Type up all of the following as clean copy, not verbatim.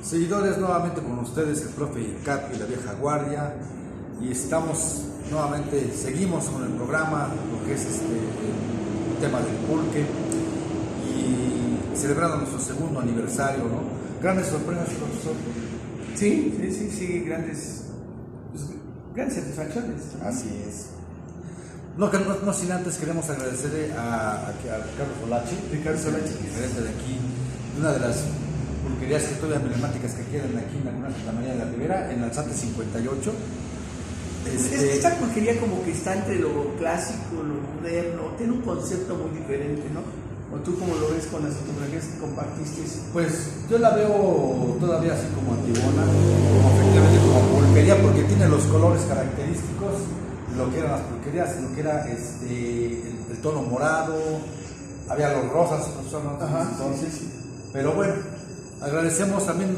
Seguidores, nuevamente con ustedes el profe y el Capi, la vieja guardia, y estamos nuevamente, seguimos con el programa, lo que es el tema del pulque, y celebrando nuestro segundo aniversario, ¿no? Grandes sorpresas, profesor. Sí, grandes satisfacciones. Así es. No sin antes queremos agradecerle a Ricardo Solachi, gerente de aquí, de una de las pulquerías y historias emblemáticas que quedan aquí en la Comunidad Santa María de la Ribera, en Alzate 58. Esta pulquería como que está entre lo clásico, lo moderno, tiene un concepto muy diferente, ¿no? ¿O tú cómo lo ves con las fotografías que compartiste? Pues yo la veo todavía así como antigona, como efectivamente como pulquería, porque tiene los colores característicos de lo que eran las pulquerías, lo que era el tono morado, había los rosas, profesor, ¿no? Ajá, sí. Pero bueno, agradecemos también,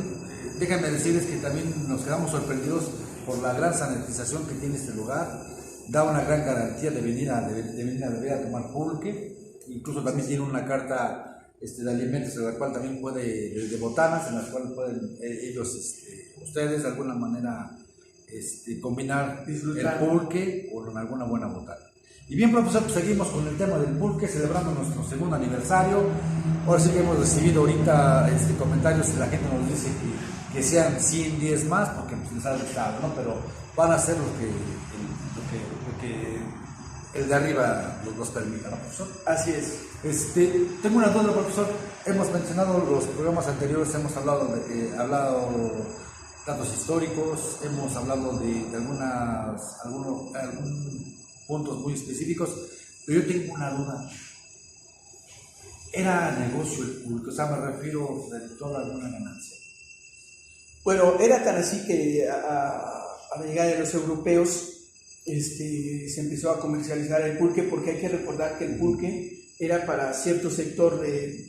déjenme decirles que también nos quedamos sorprendidos por la gran sanitización que tiene este lugar, da una gran garantía de venir a beber a tomar pulque, incluso también tiene una carta de alimentos en la cual también puede, de botanas, en las cuales pueden ellos, ustedes de alguna manera combinar disfrutar el pulque con alguna buena botana. Y bien, profesor, pues seguimos con el tema del pulque, celebrando nuestro segundo aniversario. Ahora sí que hemos recibido ahorita comentarios y la gente nos dice que sean 100, 10 más, porque pues, les ha gustado, ¿no? Pero van a ser lo que el de arriba nos permita, ¿no, profesor? Así es. Tengo una duda, profesor. Hemos mencionado los programas anteriores, hemos hablado datos históricos, hemos hablado de algunos puntos muy específicos, pero yo tengo una duda. ¿Era negocio el pulque? O sea, me refiero de toda alguna ganancia. Bueno, era tan así que a la llegada de los europeos se empezó a comercializar el pulque, porque hay que recordar que el pulque era para cierto sector de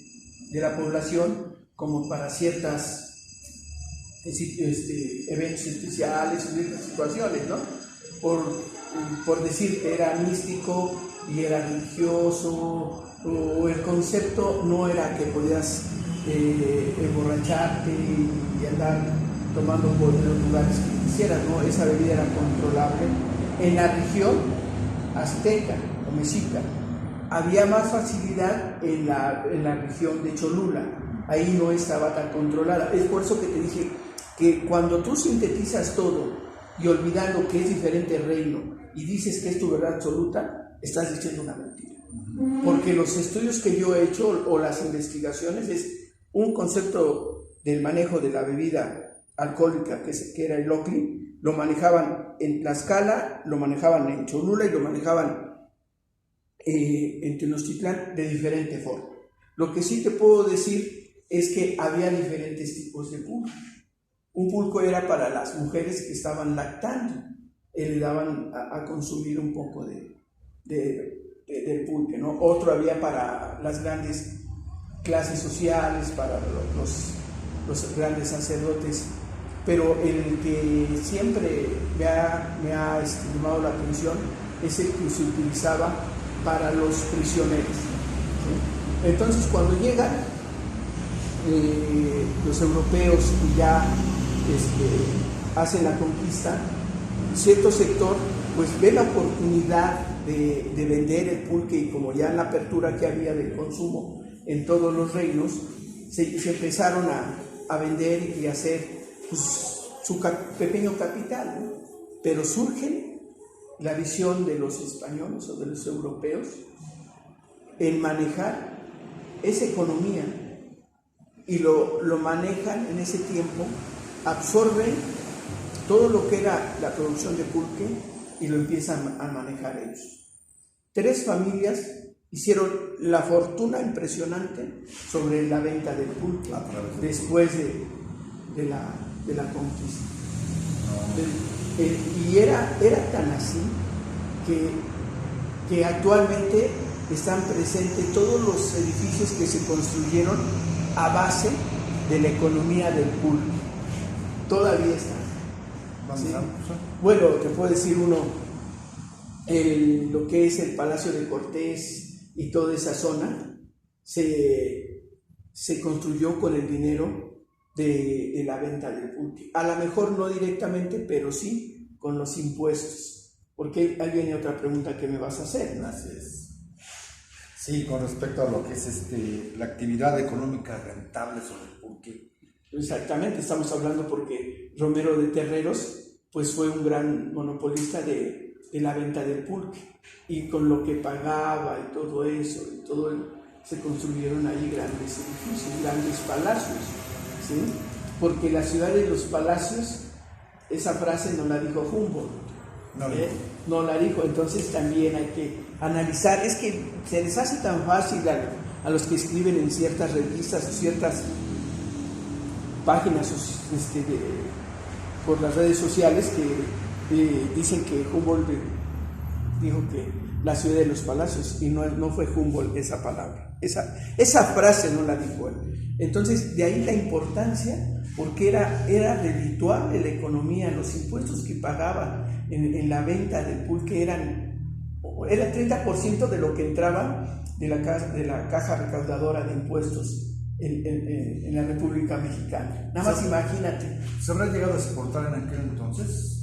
la población, como para ciertas eventos especiales, ciertas situaciones, ¿no? Por decir que era místico y era religioso, o el concepto no era que podías emborracharte y andar tomando por los lugares que quisieras, ¿no? Esa bebida era controlable. En la región azteca o mexica había más facilidad en la región de Cholula, ahí no estaba tan controlada. Es por eso que te dije que cuando tú sintetizas todo y olvidando que es diferente reino y dices que es tu verdad absoluta, estás diciendo una mentira. Porque los estudios que yo he hecho o las investigaciones es un concepto del manejo de la bebida alcohólica que era el Ocli, lo manejaban en Tlaxcala, lo manejaban en Cholula y lo manejaban en Tenochtitlán de diferente forma. Lo que sí te puedo decir es que había diferentes tipos de pulque. Un pulque era para las mujeres que estaban lactando, le daban a consumir un poco del pulque, ¿no? Otro había para las grandes clases sociales, para los grandes sacerdotes, pero el que siempre me ha llamado la atención es el que se utilizaba para los prisioneros, ¿sí? Entonces cuando llegan los europeos y ya hacen la conquista, cierto sector pues ve la oportunidad de vender el pulque, y como ya en la apertura que había del consumo en todos los reinos, se empezaron a vender y hacer pues, su pequeño capital, ¿no? Pero surge la visión de los españoles o de los europeos en manejar esa economía, y lo manejan en ese tiempo, absorben todo lo que era la producción de pulque y lo empiezan a manejar ellos. 3 familias hicieron la fortuna impresionante sobre la venta del pulque después de la conquista. Y era tan así que actualmente están presentes todos los edificios que se construyeron a base de la economía del pulque. Todavía están. ¿Sí? Bueno, te puedo decir uno, lo que es el Palacio de Cortés y toda esa zona se construyó con el dinero de la venta del pulque. A lo mejor no directamente, pero sí con los impuestos. Porque ahí viene otra pregunta que me vas a hacer, ¿no? Así es. Sí, con respecto a lo que es la actividad económica rentable sobre el pulque. Exactamente, estamos hablando porque Romero de Terreros pues fue un gran monopolista de la venta del pulque, y con lo que pagaba y todo eso, se construyeron ahí grandes edificios, grandes palacios, ¿sí? Porque la ciudad de los palacios, esa frase no la dijo Humboldt, no la dijo. Entonces también hay que analizar. Es que se les hace tan fácil a los que escriben en ciertas revistas o ciertas páginas por las redes sociales que dicen que Humboldt dijo que la ciudad de los palacios, y no fue Humboldt esa palabra, esa frase no la dijo él. Entonces de ahí la importancia, porque era redituable la economía. Los impuestos que pagaba en la venta del pulque era 30% de lo que entraba de la caja recaudadora de impuestos en la República Mexicana. Nada más imagínate. ¿Se habrá llegado a exportar en aquel entonces?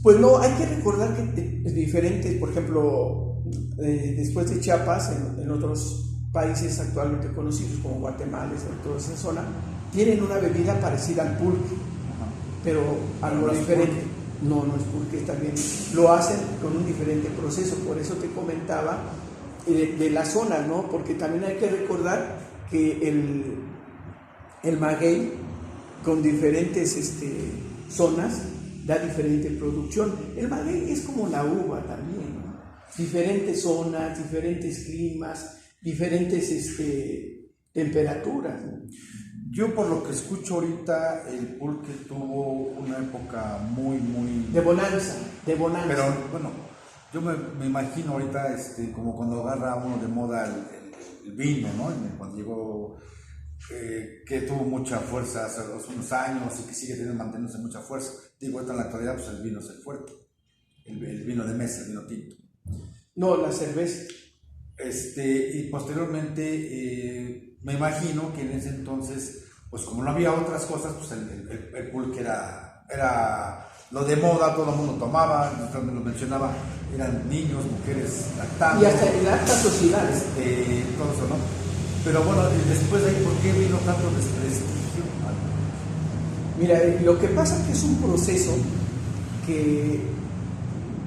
Pues no, hay que recordar que es diferente. Por ejemplo, después de Chiapas, en otros países actualmente conocidos como Guatemala, en toda esa zona, tienen una bebida parecida al pulque, pero algo diferente. No es pulque, también lo hacen con un diferente proceso. Por eso te comentaba de la zona, ¿no? Porque también hay que recordar que el maguey con diferentes zonas da diferente producción. El maguey es como la uva también, ¿no? Diferentes zonas, diferentes climas, diferentes temperaturas, ¿no? Yo por lo que escucho ahorita, el pulque tuvo una época muy de bonanza. Pero bueno, yo me imagino ahorita como cuando agarra uno de moda el vino, ¿no? Cuando llegó, que tuvo mucha fuerza hace unos años y que sigue manteniéndose mucha fuerza. Digo, ahorita en la actualidad pues el vino es el fuerte, el vino de mesa, el vino tinto. No, la cerveza. Y posteriormente me imagino que en ese entonces, pues como no había otras cosas, pues el pulque era lo de moda, todo el mundo tomaba, me lo mencionaba, eran niños, mujeres lactando. Y hasta el acta social. Todo eso, ¿no? Pero bueno, después de ahí, ¿por qué vino tanto desprestigio? Mira, lo que pasa es que es un proceso que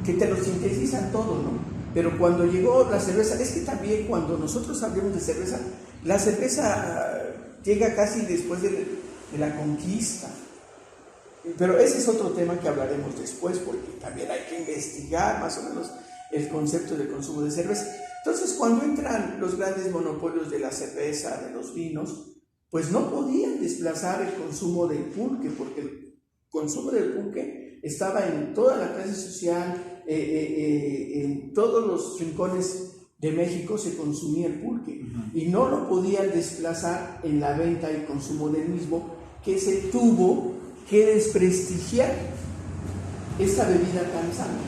te lo sintetizan todo, ¿no? Pero cuando llegó la cerveza, es que también cuando nosotros hablamos de cerveza, la cerveza llega casi después de la conquista. Pero ese es otro tema que hablaremos después, porque también hay que investigar más o menos el concepto de consumo de cerveza. Entonces, cuando entran los grandes monopolios de la cerveza, de los vinos, pues no podían desplazar el consumo del pulque, porque el consumo del pulque estaba en toda la clase social, en todos los rincones de México se consumía el pulque, y no lo podían desplazar en la venta y consumo del mismo, que se tuvo que desprestigiar esta bebida tan sana.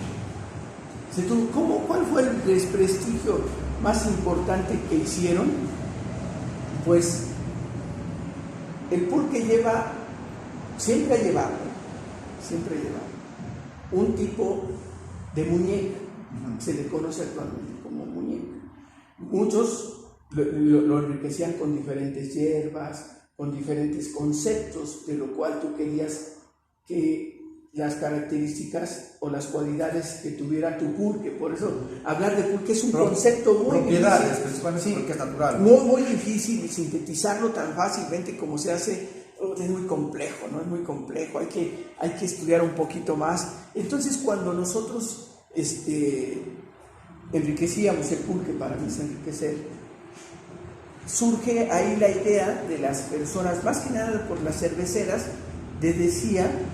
¿Cuál fue el desprestigio más importante que hicieron? Pues el pulque siempre ha llevado un tipo de muñeca, se le conoce actualmente como muñeca. Muchos lo enriquecían con diferentes hierbas, con diferentes conceptos, de lo cual tú querías que las características o las cualidades que tuviera tu pulque. Por eso hablar de pulque es un concepto muy propiedades, difícil, principalmente porque es natural. muy difícil sintetizarlo tan fácilmente como se hace. Es muy complejo, ¿no? Es muy complejo, hay que estudiar un poquito más. Entonces, cuando nosotros enriquecíamos el pulque para desenriquecer, surge ahí la idea de las personas, más que nada por las cerveceras, dijeron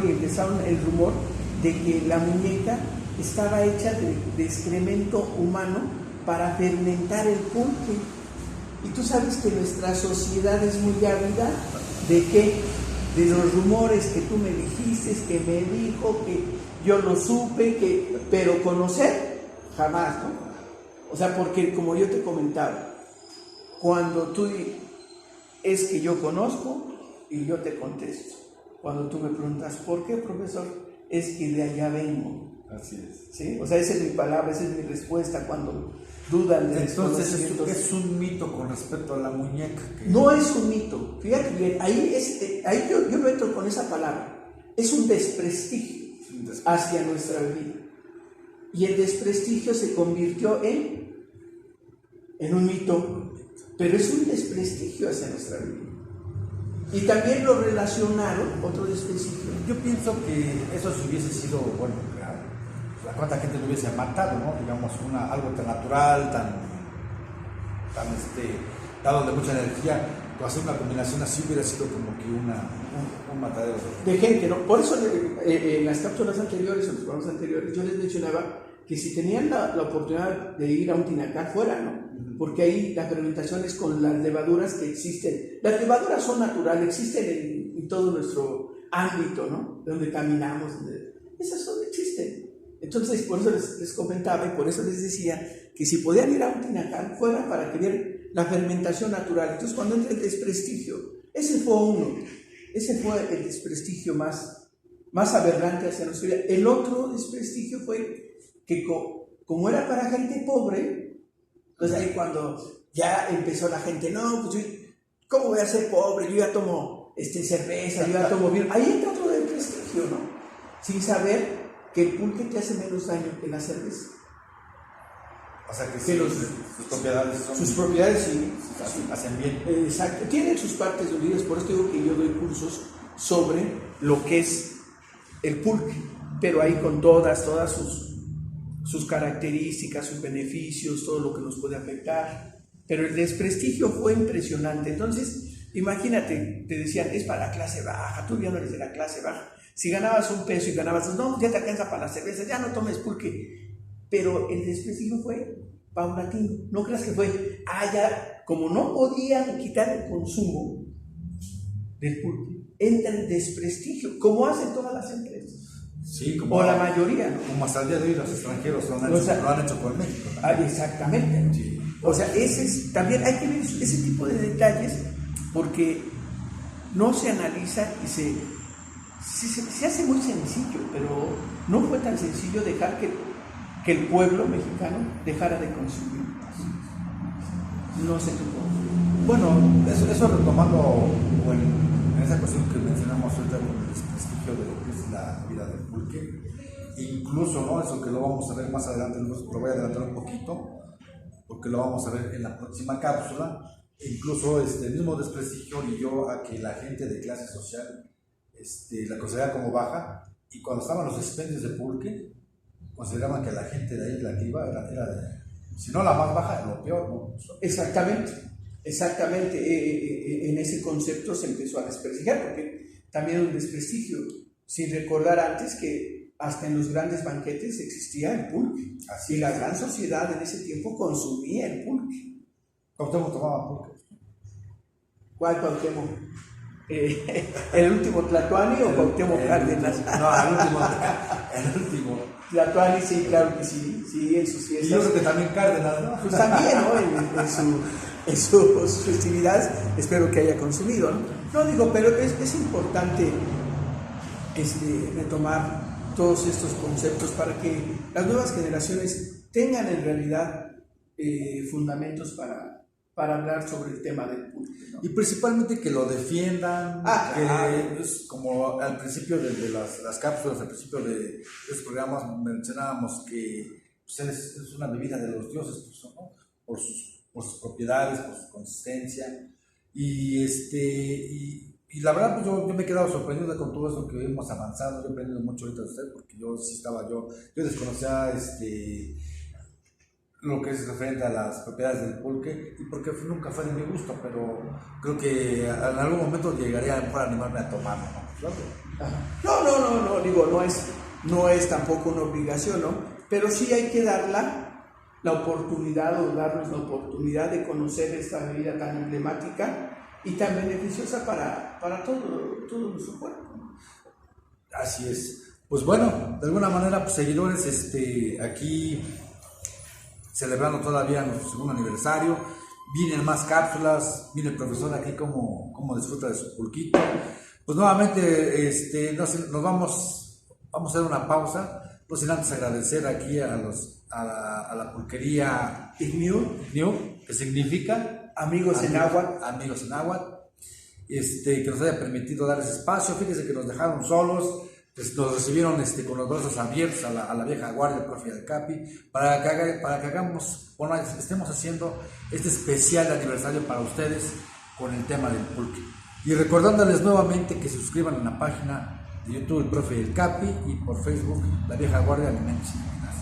y empezaron el rumor de que la muñeca estaba hecha de excremento humano para fermentar el pulque. Y tú sabes que nuestra sociedad es muy ávida de los rumores que tú me dijiste, que me dijo, que yo lo supe, pero conocer, jamás, ¿no? O sea, porque como yo te comentaba, cuando tú es que yo conozco y yo te contesto. Cuando tú me preguntas, ¿por qué, profesor? Es que de allá vengo. Así es. ¿Sí? O sea, esa es mi palabra, esa es mi respuesta cuando dudan de Entonces es un mito con respecto a la muñeca. No es un mito, fíjate bien, ahí yo no entro con esa palabra. Es un desprestigio hacia nuestra vida. Y el desprestigio se convirtió en un mito, pero es un desprestigio hacia nuestra vida. Y también lo relacionaron, otro desprestigio. Yo pienso que eso si hubiese sido, bueno, cuánta gente lo hubiese matado, ¿no? Digamos, algo tan natural, tan dado de mucha energía, hacer una combinación así hubiera sido como que un matadero de gente, ¿no? Por eso en las cápsulas anteriores, en los programas anteriores, yo les mencionaba que si tenían la oportunidad de ir a un tinacal, fuera, ¿no? Porque ahí la fermentación es con las levaduras que existen. Las levaduras son naturales, existen en todo nuestro ámbito, ¿no? Donde caminamos, esas son, existen. Entonces, por eso les comentaba y por eso les decía que si podían ir a un tinacal, fuera para que vieran la fermentación natural. Entonces, cuando entra el desprestigio, ese fue el desprestigio más aberrante hacia nuestra vida. El otro desprestigio fue que como era para gente pobre, pues ahí cuando ya empezó la gente, no, pues ¿cómo voy a ser pobre? Yo ya tomo cerveza, yo ya tomo vino. Ahí entra otro desprestigio, ¿no? Sin saber que el pulque te hace menos daño que la cerveza. O sea que sí, sus propiedades sí hacen bien. Exacto, tienen sus partes dolidas, por eso digo que yo doy cursos sobre lo que es el pulque, pero ahí con todas sus características, sus beneficios, todo lo que nos puede afectar. Pero el desprestigio fue impresionante. Entonces, imagínate, te decían, es para la clase baja, tú ya no eres de la clase baja. Si ganabas $1 y ganabas, no, ya te alcanza para la cerveza, ya no tomes pulque. Pero el desprestigio fue paulatino. No creas que fue, ya, como no podían quitar el consumo del pulque, entra el desprestigio, como hacen todas las empresas. Sí, o la mayoría, ¿no? Como hasta el día de hoy los extranjeros lo han hecho con México. Exactamente, ¿no? Sí. O sea, también hay que ver ese tipo de detalles porque no se analiza y se hace muy sencillo, pero no fue tan sencillo dejar que el pueblo mexicano dejara de consumir. No se tuvo. Bueno, eso retomando en esa cuestión que mencionamos ahorita con el desprestigio de lo que es la vida del pulque, incluso, ¿no? Eso que lo vamos a ver más adelante, lo voy a adelantar un poquito, porque lo vamos a ver en la próxima cápsula. Incluso el mismo desprestigio orilló a que la gente de clase social la consideraba como baja, y cuando estaban los expendios de pulque, consideraban que la gente de ahí, la que iba, era si no la más baja, lo peor, ¿no? Exactamente. En ese concepto se empezó a desprestigiar, porque también un desprestigio, sin recordar antes que hasta en los grandes banquetes existía el pulque. Así, y la gran sociedad en ese tiempo consumía el pulque. Cuauhtémoc tomaba pulque. ¿Cuál Cuauhtémoc? ¿El último Tlatoani o Cuauhtémoc Cárdenas? No, el último. Tlatoani, sí, claro que sí, en sus fiestas. Y yo creo que también Cárdenas, ¿no? Pues también, ¿no? En sus festividades, espero que haya consumido, ¿no? No digo, pero es importante retomar todos estos conceptos para que las nuevas generaciones tengan en realidad fundamentos para hablar sobre el tema del pulque, ¿no? Y principalmente que lo defiendan, claro. Es como al principio de las cápsulas, al principio de los programas mencionábamos que pues, es una bebida de los dioses, pues, ¿no? por sus propiedades, por su consistencia, y la verdad pues yo me he quedado sorprendido con todo esto que hemos avanzado. Yo he aprendido mucho ahorita de usted, porque yo desconocía lo que es referente a las propiedades del pulque, y porque nunca fue de mi gusto, pero creo que en algún momento llegaría a animarme a tomarlo, ¿no? No, digo, no es tampoco una obligación, ¿no? Pero sí hay que darla la oportunidad o darnos la oportunidad de conocer esta bebida tan emblemática y tan beneficiosa para todo nuestro cuerpo. Así es. Pues bueno, de alguna manera, pues seguidores, aquí celebrando todavía nuestro segundo aniversario. vienen más cápsulas, viene el profesor aquí como disfruta de su pulquito. Pues nuevamente nos vamos a hacer una pausa, no sin antes agradecer aquí a la pulquería Igniu, que significa Amigos en Náhuatl. Amigos en Náhuatl, que nos haya permitido dar ese espacio. Fíjense que nos dejaron solos, pues nos recibieron con los brazos abiertos a la vieja guardia, el profe del Capi, para que hagamos, estemos haciendo este especial aniversario para ustedes con el tema del pulque. Y recordándoles nuevamente que se suscriban en la página de YouTube El Profe del Capi y por Facebook La Vieja Guardia Alimentos y Bebidas.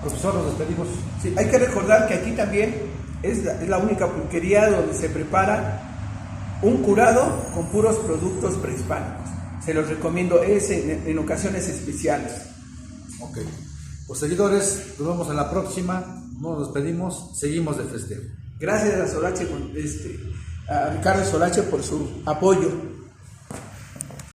Profesor, nos despedimos. Sí, hay que recordar que aquí también es la única pulquería donde se prepara un curado con puros productos prehispánicos. Se los recomiendo, es en ocasiones especiales. Ok. Pues seguidores, nos vemos en la próxima. Nos despedimos, seguimos de festejo. Gracias a Solache, a Ricardo Solache por su apoyo.